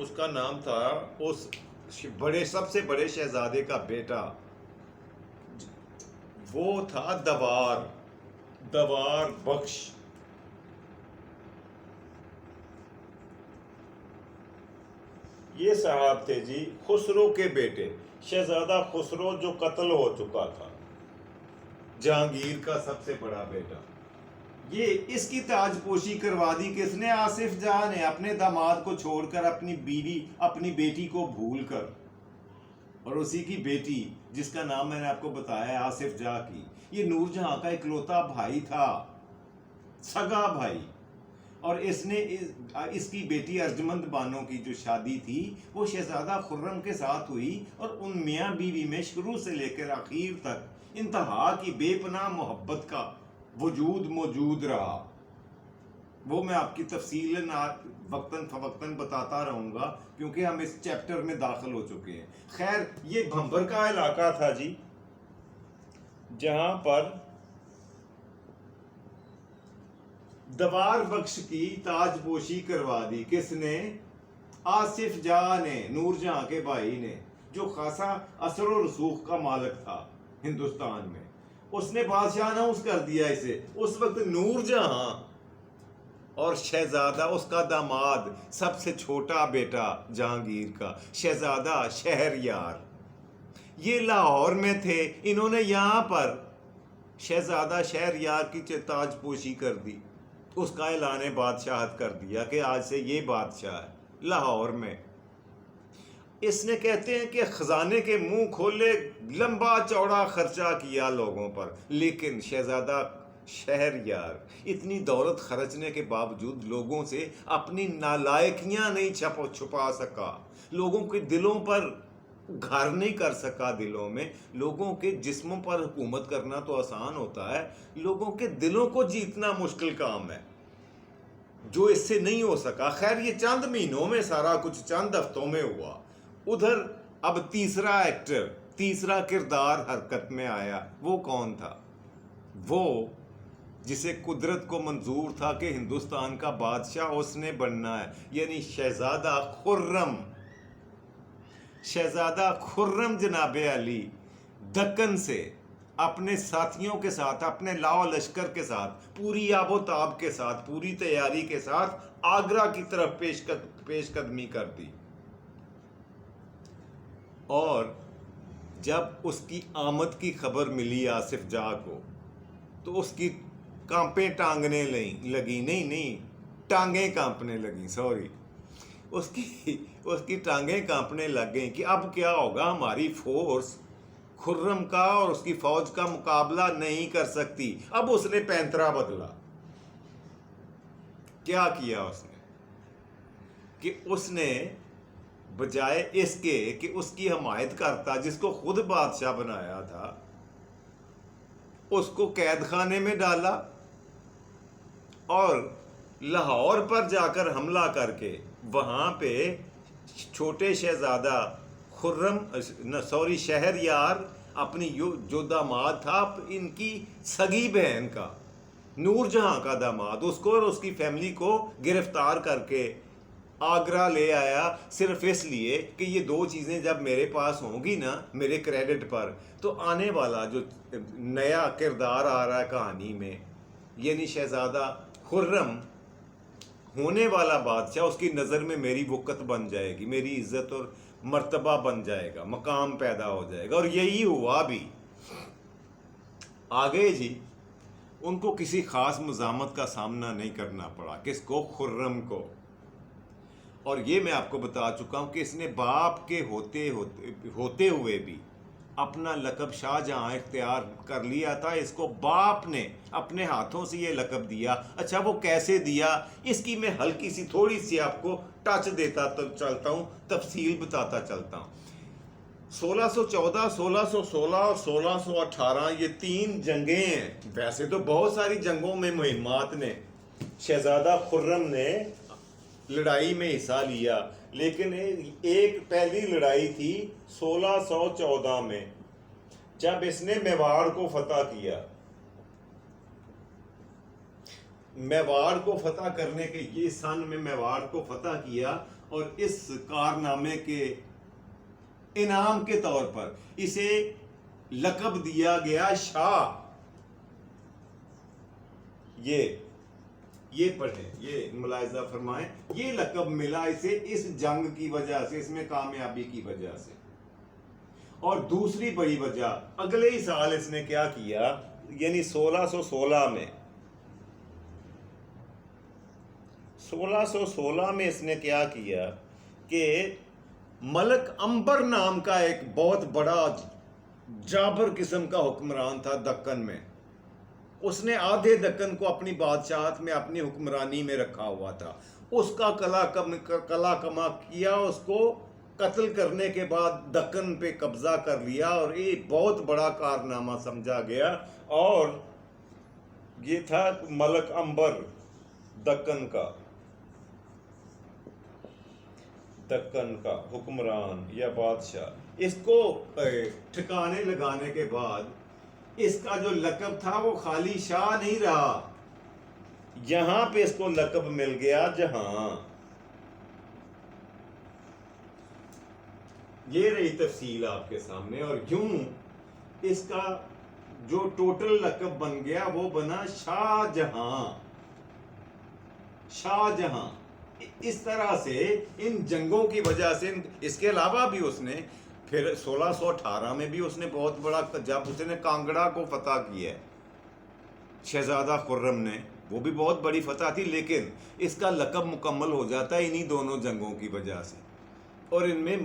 اس کا نام تھا اس سب سے بڑے شہزادے کا بیٹا، وہ تھا دوار بخش۔ یہ صاحب تھے جی خسرو کے بیٹے، شہزادہ خسرو جو قتل ہو چکا تھا، جہانگیر کا سب سے بڑا بیٹا۔ یہ اس کی تاج پوشی کروا دی کس نے؟ آصف جہاں نے، اپنے داماد کو چھوڑ کر، اپنی بیوی اپنی بیٹی کو بھول کر، اور اسی کی بیٹی جس کا نام میں نے آپ کو بتایا ہے آصف جہاں کی، یہ نور جہاں کا اکلوتا بھائی تھا، سگا بھائی، اور اس نے اس کی بیٹی ارجمند بانو کی جو شادی تھی وہ شہزادہ خرم کے ساتھ ہوئی، اور ان میاں بیوی میں شروع سے لے کر آخر تک انتہا کی بے پناہ محبت کا وجود موجود رہا۔ وہ میں آپ کی تفصیل وقتاً فوقتاً بتاتا رہوں گا کیونکہ ہم اس چیپٹر میں داخل ہو چکے ہیں۔ خیر، یہ بھمبر کا علاقہ تھا جی، جہاں پر دوار بخش کی تاج پوشی کروا دی کس نے؟ آصف جہاں نے، نور جہاں کے بھائی نے، جو خاصا اثر و رسوخ کا مالک تھا ہندوستان میں۔ اس نے بادشاہ نوز کر دیا اسے۔ اس وقت نور جہاں اور شہزادہ اس کا داماد، سب سے چھوٹا بیٹا جہانگیر کا، شہزادہ شہریار، یہ لاہور میں تھے۔ انہوں نے یہاں پر شہزادہ شہریار کی تاج پوشی کر دی، اس کا اعلان بادشاہت کر دیا کہ آج سے یہ بادشاہ ہے لاہور میں۔ اس نے کہتے ہیں کہ خزانے کے منہ کھولے، لمبا چوڑا خرچہ کیا لوگوں پر، لیکن شہزادہ شہریار اتنی دولت خرچنے کے باوجود لوگوں سے اپنی نالائکیاں نہیں چھپا سکا، لوگوں کے دلوں پر گھر نہیں کر سکا۔ دلوں میں، لوگوں کے جسموں پر حکومت کرنا تو آسان ہوتا ہے، لوگوں کے دلوں کو جیتنا مشکل کام ہے، جو اس سے نہیں ہو سکا۔ خیر، یہ چند مہینوں میں سارا کچھ چند ہفتوں میں ہوا۔ ادھر اب تیسرا ایکٹر، تیسرا کردار حرکت میں آیا۔ وہ کون تھا؟ وہ جسے قدرت کو منظور تھا کہ ہندوستان کا بادشاہ اس نے بننا ہے، یعنی شہزادہ خرم۔ شہزادہ خرم جناب علی دکن سے اپنے ساتھیوں کے ساتھ، اپنے لاؤ لشکر کے ساتھ، پوری آب و تاب کے ساتھ، پوری تیاری کے ساتھ آگرہ کی طرف پیش قدمی کر دی۔ اور جب اس کی آمد کی خبر ملی آصف جاہ کو، تو اس کی کانپیں ٹانگنے لگی، نہیں ٹانگیں کانپنے لگیں، سوری، اس کی ٹانگیں کانپنے لگ گئیں کہ اب کیا ہوگا، ہماری فورس خرم کا اور اس کی فوج کا مقابلہ نہیں کر سکتی۔ اب اس نے پینترا بدلا۔ کیا کیا اس نے؟ کہ اس نے بجائے اس کے کہ اس کی حمایت کرتا، جس کو خود بادشاہ بنایا تھا، اس کو قید خانے میں ڈالا اور لاہور پر جا کر حملہ کر کے وہاں پہ چھوٹے شہزادہ شہریار، اپنی جو داماد تھا ان کی سگی بہن کا، نور جہاں کا داماد، اس کو اور اس کی فیملی کو گرفتار کر کے آگرہ لے آیا، صرف اس لیے کہ یہ دو چیزیں جب میرے پاس ہوں گی نا میرے کریڈٹ پر، تو آنے والا جو نیا کردار آ رہا ہے کہانی میں، یعنی شہزادہ خرم ہونے والا بادشاہ، اس کی نظر میں میری وقت بن جائے گی، میری عزت اور مرتبہ بن جائے گا، مقام پیدا ہو جائے گا۔ اور یہی ہوا بھی۔ آگے جی ان کو کسی خاص مزاحمت کا سامنا نہیں کرنا پڑا۔ کس کو؟ خرم کو۔ اور یہ میں آپ کو بتا چکا ہوں کہ اس نے باپ کے ہوتے ہوئے بھی اپنا لقب شاہ جہاں اختیار کر لیا تھا۔ اس کو باپ نے اپنے ہاتھوں سے یہ لقب دیا۔ اچھا، وہ کیسے دیا، اس کی میں ہلکی سی تھوڑی سی آپ کو ٹچ دیتا چلتا ہوں، تفصیل بتاتا چلتا ہوں۔ 1614، 1616 اور 1618 یہ 3 جنگیں ہیں۔ ویسے تو بہت ساری جنگوں میں مہمات نے شہزادہ خرم نے لڑائی میں حصہ لیا، لیکن ایک پہلی لڑائی تھی 1614 میں، جب اس نے میواڑ کو فتح کیا۔ میواڑ کو فتح کرنے کے یہ سن میں میواڑ کو فتح کیا، اور اس کارنامے کے انعام کے طور پر اسے لقب دیا گیا شاہ. یہ پڑھیں، یہ ملاحظہ فرمائیں، یہ لقب ملا اسے اس جنگ کی وجہ سے، اس میں کامیابی کی وجہ سے. اور دوسری بڑی وجہ، اگلے ہی سال اس نے کیا کیا، یعنی 1616 میں 1616 میں اس نے کیا کیا کہ ملک عنبر نام کا ایک بہت بڑا جابر قسم کا حکمران تھا دکن میں. اس نے آدھے دکن کو اپنی بادشاہت میں، اپنی حکمرانی میں رکھا ہوا تھا. اس کا کلا کما کیا، اس کو قتل کرنے کے بعد دکن پہ قبضہ کر لیا، اور یہ بہت بڑا کارنامہ سمجھا گیا. اور یہ تھا ملک عنبر دکن کا حکمران یا بادشاہ. اس کو ٹھکانے لگانے کے بعد اس کا جو لقب تھا وہ خالی شاہ نہیں رہا، یہاں پہ اس کو لقب مل گیا جہاں. یہ رہی تفصیل آپ کے سامنے. اور یوں اس کا جو ٹوٹل لقب بن گیا وہ بنا شاہ جہاں. اس طرح سے ان جنگوں کی وجہ سے، اس کے علاوہ بھی اس نے پھر 1618 میں بھی اس نے بہت بڑا، جب اس نے کانگڑا کو فتح کیا شہزادہ خرم نے، وہ بھی بہت بڑی فتح تھی، لیکن اس کا لقب مکمل ہو جاتا ہے انہی دونوں جنگوں کی وجہ سے اور ان میں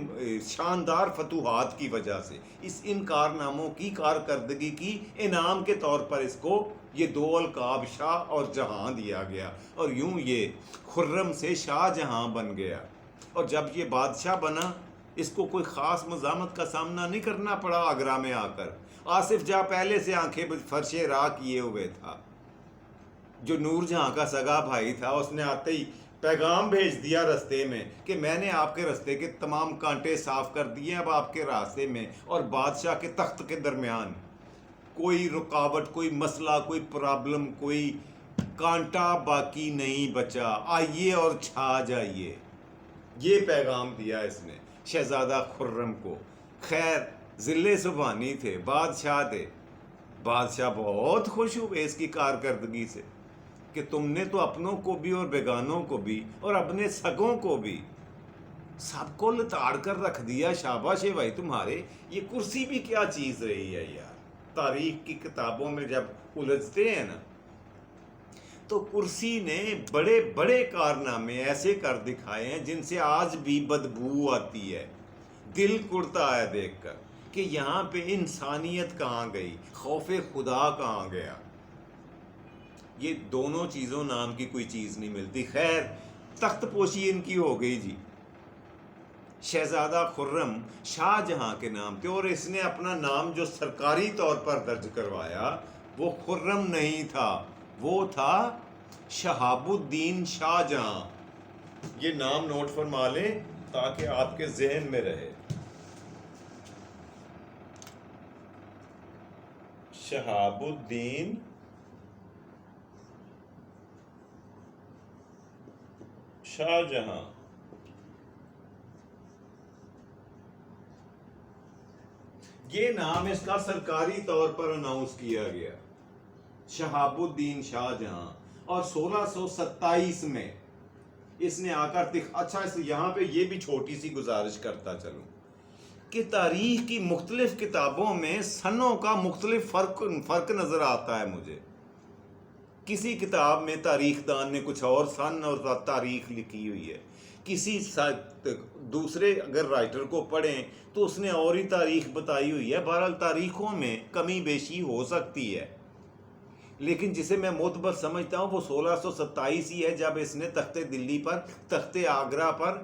شاندار فتوحات کی وجہ سے. ان کارناموں کی کارکردگی کی انعام کے طور پر اس کو یہ دو القاب شاہ اور جہاں دیا گیا، اور یوں یہ خرم سے شاہ جہاں بن گیا. اور جب یہ بادشاہ بنا، اس کو کوئی خاص مزاحمت کا سامنا نہیں کرنا پڑا. آگرہ میں آ کر آصف جاں پہلے سے آنکھیں فرش راہ کیے ہوئے تھا، جو نور جہاں کا سگا بھائی تھا. اس نے آتے ہی پیغام بھیج دیا رستے میں کہ میں نے آپ کے رستے کے تمام کانٹے صاف کر دیے، اب آپ کے راستے میں اور بادشاہ کے تخت کے درمیان کوئی رکاوٹ، کوئی مسئلہ، کوئی پرابلم، کوئی کانٹا باقی نہیں بچا، آئیے اور چھا جائیے. یہ پیغام دیا اس نے شہزادہ خرم کو. خیر ذلِ سبحانی تھے، بادشاہ تھے. بادشاہ بہت خوش ہوئے اس کی کارکردگی سے کہ تم نے تو اپنوں کو بھی اور بیگانوں کو بھی اور اپنے سگوں کو بھی سب کو لتاڑ کر رکھ دیا. شاباش ہے بھائی تمہارے. یہ کرسی بھی کیا چیز رہی ہے یار. تاریخ کی کتابوں میں جب الجھتے ہیں نا تو کرسی نے بڑے بڑے کارنامے ایسے کر دکھائے ہیں جن سے آج بھی بدبو آتی ہے، دل کڑتا ہے دیکھ کر کہ یہاں پہ انسانیت کہاں گئی، خوف خدا کہاں گیا. یہ دونوں چیزوں نام کی کوئی چیز نہیں ملتی. خیر تخت پوشی ان کی ہو گئی جی. شہزادہ خرم شاہ جہاں کے نام تھے، اور اس نے اپنا نام جو سرکاری طور پر درج کروایا وہ خرم نہیں تھا، وہ تھا شہاب الدین شاہ جہاں. یہ نام نوٹ فرما لیں تاکہ آپ کے ذہن میں رہے. شہاب الدین شاہ جہاں. یہ نام اس کا سرکاری طور پر اناؤنس کیا گیا، شہاب الدین شاہ جہاں. اور 1627 میں اس نے آ کر اچھا یہاں پہ یہ بھی چھوٹی سی گزارش کرتا چلوں کہ تاریخ کی مختلف کتابوں میں سنوں کا مختلف فرق نظر آتا ہے مجھے. کسی کتاب میں تاریخ دان نے کچھ اور سن اور تاریخ لکھی ہوئی ہے، کسی دوسرے اگر رائٹر کو پڑھیں تو اس نے اور ہی تاریخ بتائی ہوئی ہے. بہرحال تاریخوں میں کمی بیشی ہو سکتی ہے، لیکن جسے میں معتبر سمجھتا ہوں وہ 1627 ہی ہے جب اس نے تخت دلی پر، تخت آگرہ پر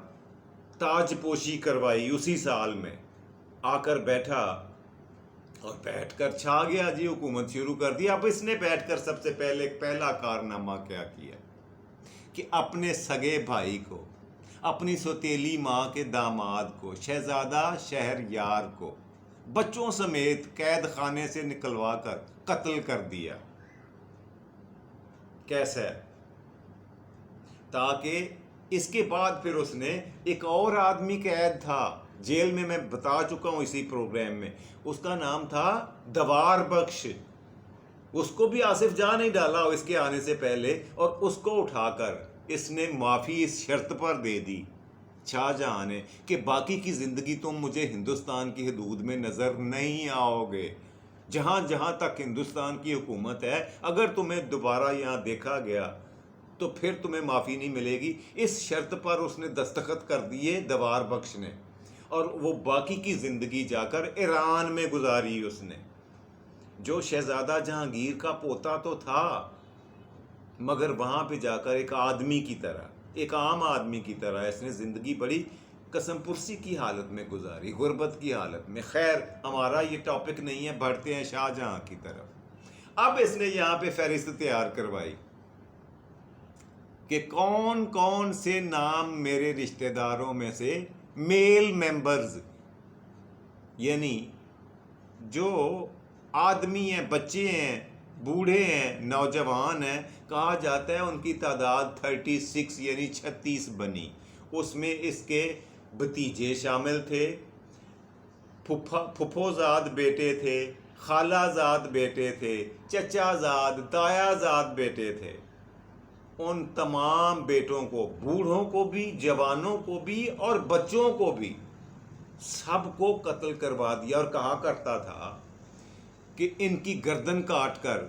تاج پوشی کروائی. اسی سال میں آ کر بیٹھا اور بیٹھ کر چھا گیا جی، حکومت شروع کر دی. اب اس نے بیٹھ کر سب سے پہلا کارنامہ کیا کیا کہ اپنے سگے بھائی کو، اپنی سوتیلی ماں کے داماد کو، شہزادہ شہریار کو بچوں سمیت قید خانے سے نکلوا کر قتل کر دیا. کیسے؟ تاکہ اس کے بعد پھر اس نے ایک اور آدمی قید تھا جیل میں بتا چکا ہوں اسی پروگرام میں، اس کا نام تھا دوار بخش. اس کو بھی آصف جاں نہیں ڈالا اس کے آنے سے پہلے، اور اس کو اٹھا کر اس نے معافی اس شرط پر دے دی شاہ جہاں نے کہ باقی کی زندگی تم مجھے ہندوستان کی حدود میں نظر نہیں آؤ گے، جہاں جہاں تک ہندوستان کی حکومت ہے اگر تمہیں دوبارہ یہاں دیکھا گیا تو پھر تمہیں معافی نہیں ملے گی. اس شرط پر اس نے دستخط کر دیے دوار بخش نے، اور وہ باقی کی زندگی جا کر ایران میں گزاری اس نے، جو شہزادہ جہانگیر کا پوتا تو تھا مگر وہاں پہ جا کر ایک آدمی کی طرح، ایک عام آدمی کی طرح اس نے زندگی بڑی قسم پرسی کی حالت میں گزاری، غربت کی حالت میں. خیر ہمارا یہ ٹاپک نہیں ہے، بڑھتے ہیں شاہ جہاں کی طرف. اب اس نے یہاں پہ فہرست تیار کروائی کہ کون کون سے نام میرے رشتہ داروں میں سے میل ممبرز، یعنی جو آدمی ہیں، بچے ہیں، بوڑھے ہیں، نوجوان ہیں، کہا جاتا ہے ان کی تعداد 36 یعنی 36 بنی. اس میں اس کے بھتیجے شامل تھے، پھپھو زاد بیٹے تھے، خالہ زاد بیٹے تھے، چچا زاد، تایا زاد بیٹے تھے. ان تمام بیٹوں کو، بوڑھوں کو بھی، جوانوں کو بھی اور بچوں کو بھی، سب کو قتل کروا دیا. اور کہا کرتا تھا کہ ان کی گردن کاٹ کر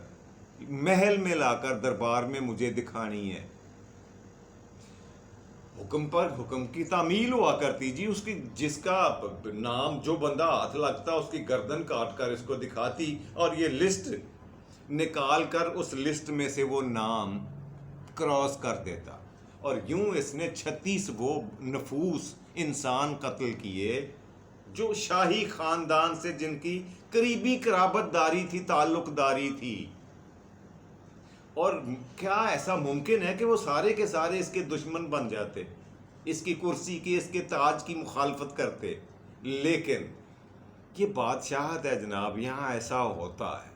محل میں لا کر دربار میں مجھے دکھانی ہے. حکم پر حکم کی تعمیل ہوا کرتی جی. اس کی جس کا نام، جو بندہ ہاتھ لگتا اس کی گردن کاٹ کر اس کو دکھاتی، اور یہ لسٹ نکال کر اس لسٹ میں سے وہ نام کراس کر دیتا. اور یوں اس نے 36 وہ نفوس انسان قتل کیے جو شاہی خاندان سے جن کی قریبی قرابت داری تھی، تعلق داری تھی. اور کیا ایسا ممکن ہے کہ وہ سارے کے سارے اس کے دشمن بن جاتے، اس کی کرسی کی، اس کے تاج کی مخالفت کرتے؟ لیکن یہ بادشاہت ہے جناب، یہاں ایسا ہوتا ہے.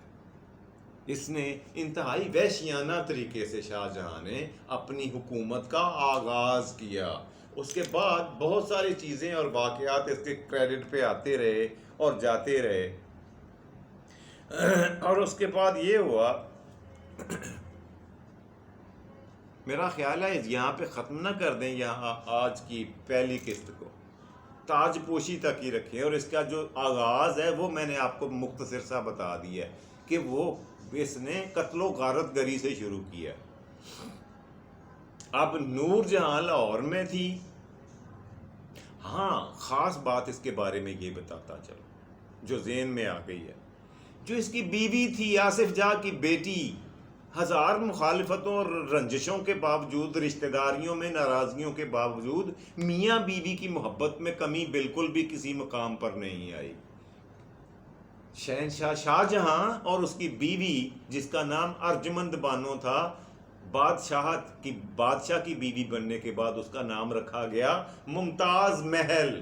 اس نے انتہائی وحشیانہ طریقے سے شاہ جہاں نے اپنی حکومت کا آغاز کیا. اس کے بعد بہت ساری چیزیں اور واقعات اس کے کریڈٹ پہ آتے رہے اور جاتے رہے. اور اس کے بعد یہ ہوا، میرا خیال ہے یہاں پہ ختم نہ کر دیں یہاں آج کی پہلی قسط کو، تاج پوشی تک ہی رکھیں. اور اس کا جو آغاز ہے وہ میں نے آپ کو مختصر سا بتا دیا ہے کہ وہ اس نے قتل و غارت گری سے شروع کیا. اب نور جہاں لاہور میں تھی. ہاں خاص بات اس کے بارے میں یہ بتاتا چلو جو ذہن میں آ گئی ہے، جو اس کی بیوی تھی آصف جاں کی بیٹی، ہزار مخالفتوں اور رنجشوں کے باوجود، رشتہ داریوں میں ناراضگیوں کے باوجود، میاں بیوی کی محبت میں کمی بالکل بھی کسی مقام پر نہیں آئی. شہنشاہ شاہ جہاں اور اس کی بیوی جس کا نام ارجمند بانو تھا، بادشاہ کی بیوی بننے کے بعد اس کا نام رکھا گیا ممتاز محل.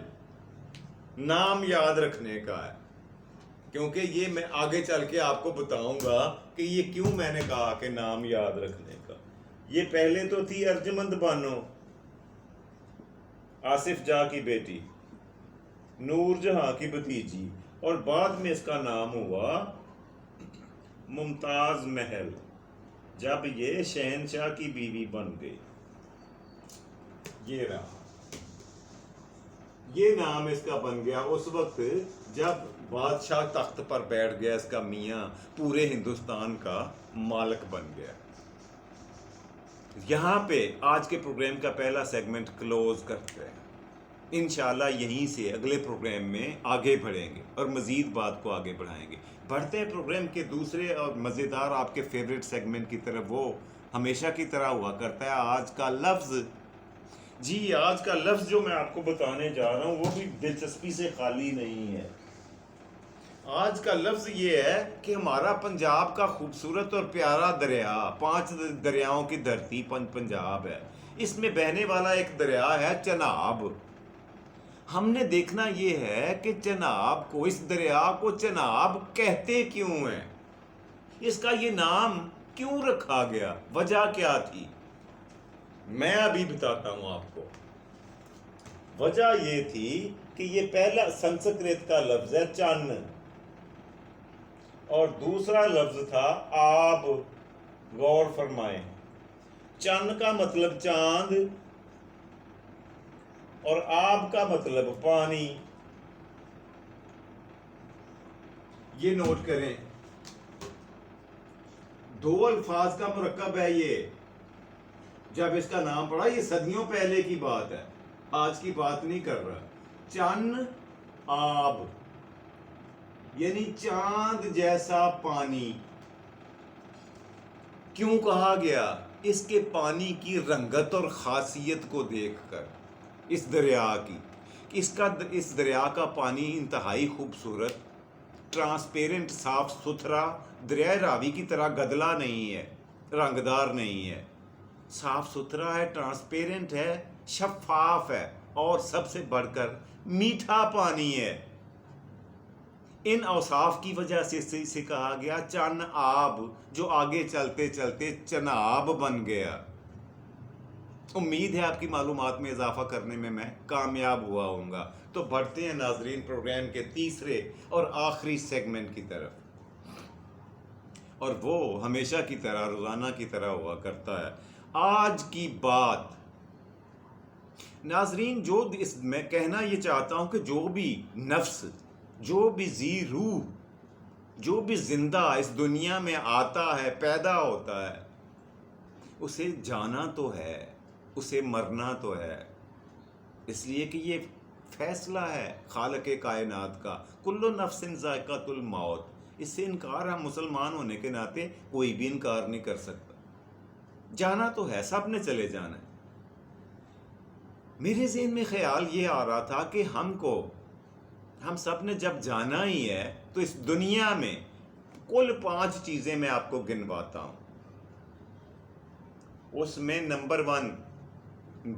نام یاد رکھنے کا ہے، کیونکہ یہ میں آگے چل کے آپ کو بتاؤں گا کہ یہ کیوں میں نے کہا کہ نام یاد رکھنے کا. یہ پہلے تو تھی ارجمند بانو، آصف جاں کی بیٹی، نور جہاں کی بھتیجی، اور بعد میں اس کا نام ہوا ممتاز محل جب یہ شہنشاہ کی بیوی بن گئی. یہ رہا، یہ نام اس کا بن گیا اس وقت جب بادشاہ تخت پر بیٹھ گیا، اس کا میاں پورے ہندوستان کا مالک بن گیا. یہاں پہ آج کے پروگرام کا پہلا سیگمنٹ کلوز کرتے ہیں. انشاءاللہ یہیں سے اگلے پروگرام میں آگے بڑھیں گے اور مزید بات کو آگے بڑھائیں گے. بڑھتے ہیں پروگرام کے دوسرے اور مزیدار آپ کے فیوریٹ سیگمنٹ کی طرف. وہ ہمیشہ کی طرح ہوا کرتا ہے آج کا لفظ. جی آج کا لفظ جو میں آپ کو بتانے جا رہا ہوں وہ بھی دلچسپی سے خالی نہیں ہے. آج کا لفظ یہ ہے کہ ہمارا پنجاب کا خوبصورت اور پیارا دریا، 5 دریاؤں کی دھرتی پنجاب ہے، اس میں بہنے والا ایک دریا ہے چناب. ہم نے دیکھنا یہ ہے کہ چناب کو، اس دریا کو چناب کہتے کیوں ہیں، اس کا یہ نام کیوں رکھا گیا، وجہ کیا تھی. میں ابھی بتاتا ہوں آپ کو. وجہ یہ تھی کہ یہ پہلا سنسکرت کا لفظ ہے چن، اور دوسرا لفظ تھا آب. غور فرمائیں، چن کا مطلب چاند اور آب کا مطلب پانی. یہ نوٹ کریں، دو الفاظ کا مرکب ہے یہ. جب اس کا نام پڑا، یہ صدیوں پہلے کی بات ہے، آج کی بات نہیں کر رہا. چن آب یعنی چاند جیسا پانی. کیوں کہا گیا؟ اس کے پانی کی رنگت اور خاصیت کو دیکھ کر، اس دریا کی. اس دریا کا پانی انتہائی خوبصورت، ٹرانسپیرنٹ، صاف ستھرا، دریائے راوی کی طرح گدلا نہیں ہے، رنگدار نہیں ہے، صاف ستھرا ہے، ٹرانسپیرنٹ ہے، شفاف ہے، اور سب سے بڑھ کر میٹھا پانی ہے. ان اوصاف کی وجہ سے اسے کہا گیا چن آب، جو آگے چلتے چلتے چناب بن گیا. امید ہے آپ کی معلومات میں اضافہ کرنے میں کامیاب ہوا ہوں گا. تو بڑھتے ہیں ناظرین پروگرام کے تیسرے اور آخری سیگمنٹ کی طرف، اور وہ ہمیشہ کی طرح، روزانہ کی طرح ہوا کرتا ہے آج کی بات. ناظرین، میں کہنا یہ چاہتا ہوں کہ جو بھی نفس، جو بھی ذی روح، جو بھی زندہ اس دنیا میں آتا ہے، پیدا ہوتا ہے، اسے جانا تو ہے، اسے مرنا تو ہے. اس لیے کہ یہ فیصلہ ہے خالق کائنات کا، کل نفس ذائقۃ الموت. اس سے انکار، ہم مسلمان ہونے کے ناطے کوئی بھی انکار نہیں کر سکتا. جانا تو ہے، سب نے چلے جانا ہے. میرے ذہن میں خیال یہ آ رہا تھا کہ ہم سب نے جب جانا ہی ہے تو اس دنیا میں کل 5 چیزیں میں آپ کو گنواتا ہوں. اس میں نمبر 1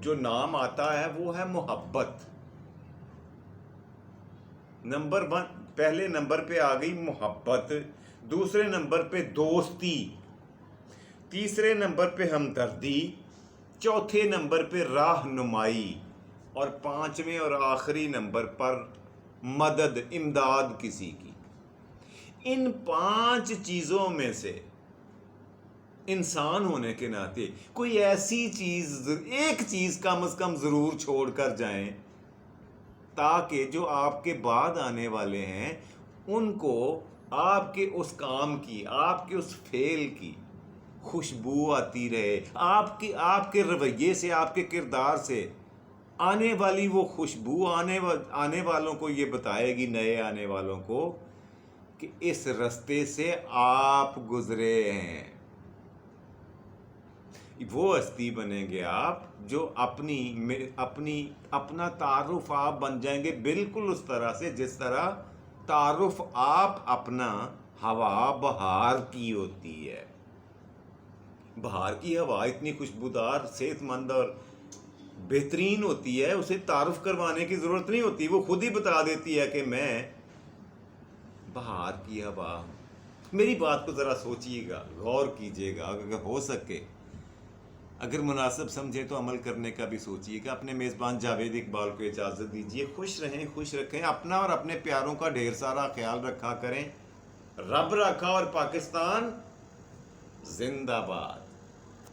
جو نام آتا ہے وہ ہے محبت. پہلے نمبر پہ آ گئی محبت، دوسرے نمبر پہ دوستی، تیسرے نمبر پہ ہمدردی، چوتھے نمبر پہ راہنمائی، اور 5ویں اور آخری نمبر پر مدد، امداد کسی کی. ان 5 چیزوں میں سے انسان ہونے کے ناطے کوئی ایسی چیز، ایک چیز کم از کم ضرور چھوڑ کر جائیں، تاکہ جو آپ کے بعد آنے والے ہیں ان کو آپ کے اس کام کی، آپ کے اس فعل کی خوشبو آتی رہے. آپ کے رویے سے، آپ کے کردار سے آنے والی وہ خوشبو آنے والوں کو یہ بتائے گی، نئے آنے والوں کو، کہ اس رستے سے آپ گزرے ہیں. وہ ہستی بنیں گے آپ جو اپنا تعارف آپ بن جائیں گے بالکل اس طرح سے جس طرح تعارف آپ اپنا ہوا بہار کی ہوتی ہے. بہار کی ہوا اتنی خوشبودار، صحت مند اور بہترین ہوتی ہے، اسے تعارف کروانے کی ضرورت نہیں ہوتی، وہ خود ہی بتا دیتی ہے کہ میں بہار کی ہوا ہوں. میری بات کو ذرا سوچیے گا، غور کیجیے گا، اگر ہو سکے، اگر مناسب سمجھے تو عمل کرنے کا بھی سوچیے گا. اپنے میزبان جاوید اقبال کو اجازت دیجیے. خوش رہیں، خوش رکھیں، اپنا اور اپنے پیاروں کا ڈھیر سارا خیال رکھا کریں. رب رکھا اور پاکستان زندہ باد.